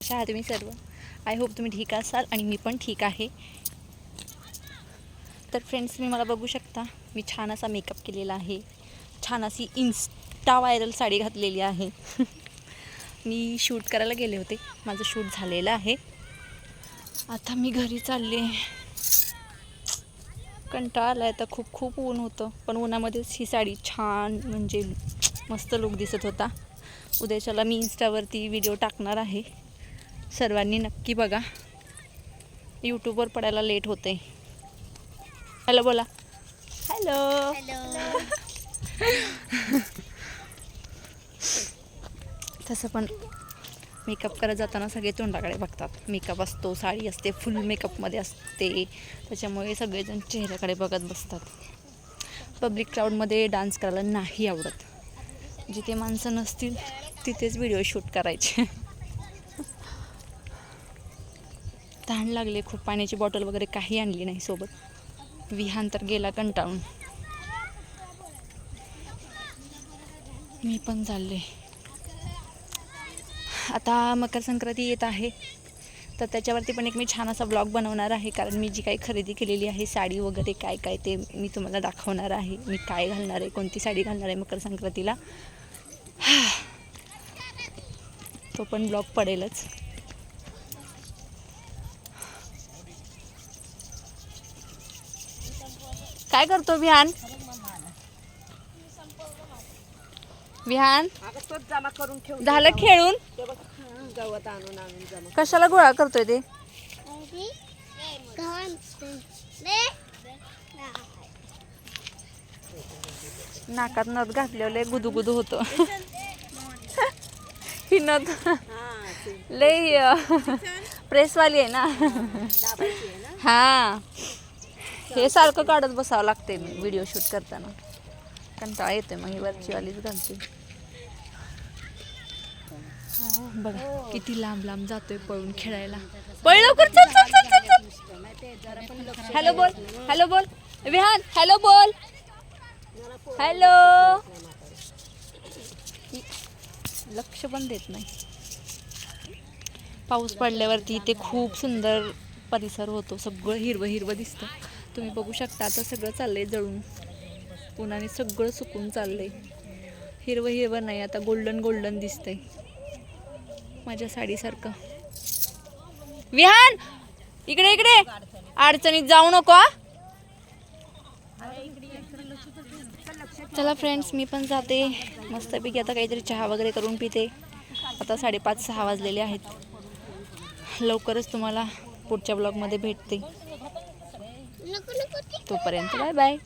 कशा आहात तुम्ही सर्व? आय होप तुम्ही ठीक असाल आणि मी पण ठीक आहे. तर फ्रेंड्स, मी मला बघू शकता, मी छान असा मेकअप केलेला आहे, छान अशी इन्स्टा व्हायरल साडी घातलेली आहे. मी शूट करायला गेले होते, माझं शूट झालेलं आहे. आता मी घरी चालले. कंटाळा आला आहे, आता खूप खूप ऊन होतं, पण उन्हामध्येच ही साडी छान म्हणजे मस्त लुक दिसत होता. उद्याच्याला मी इंस्टावरती व्हिडिओ टाकणार आहे, सर्वांनी नक्की बघा. यूट्यूबवर पडायला लेट होते. हॅलो बोला. हॅलो. तसं पण मेकअप करत जाताना सगळे तोंडाकडे बघतात. मेकअप असतो, साडी असते, फुल मेकअपमध्ये असते, त्याच्यामुळे सगळेजण चेहऱ्याकडे बघत बसतात. पब्लिक क्राऊडमध्ये डान्स करायला नाही आवडत. जिथे माणसं नसतील तिथेच व्हिडिओ शूट करायचे. तहान लागले खूप, पाण्याची बॉटल वगैरे काही आणली नाही सोबत. विहान तर गेला कंटाळून. मी पण चालले. आता मकर संक्रांती येत आहे, तर त्याच्यावरती पण एक मी छान असा ब्लॉग बनवणार आहे. कारण मी जी काही खरेदी केलेली आहे, साडी वगैरे काय काय, ते मी तुम्हाला दाखवणार आहे. मी काय घालणार आहे, कोणती साडी घालणार आहे मकर संक्रांतीला, तो पण ब्लॉग पडेलच. काय करतो विहान? विहान झालं खेळून? कशाला गोळा करतोय ते? नाकात नथ घातलेले गुदू होतो. ही नथ लय प्रेसवाली आहे ना. हा, हे सारखं काढत बसावं लागते मी व्हिडिओ शूट करताना. कंटाळा येतोय, मग ही वरचीवालीच घालते. बघा किती लांब लांब जातोय पळून खेळायला. पळ लवकर, चल चल चल चल. हॅलो बोल, हॅलो बोल विहान, हॅलो बोल, हॅलो. लक्ष पण देत नाही. पाऊस पडल्यावरती इथे खूप सुंदर परिसर होतो, सगळं हिरवं हिरवं दिसतं. तुम्ही बघू शकता, आता सगळं चाललंय जळून, उन्हाने सगळं सुकून चाललंय. हिरवं हिरवं नाही, आता गोल्डन गोल्डन दिसतंय माझ्या साडीसारखं. विहान इकडे इकडे, अडचणीत जाऊ नको. चला फ्रेंड्स, मी पण जाते मस्तपैकी. आता काहीतरी चहा वगैरे करून पिते. आता 5:30-6 वाजलेले आहेत. लवकरच तुम्हाला पुढच्या ब्लॉगमध्ये भेटते. तोपर्यंत बाय बाय.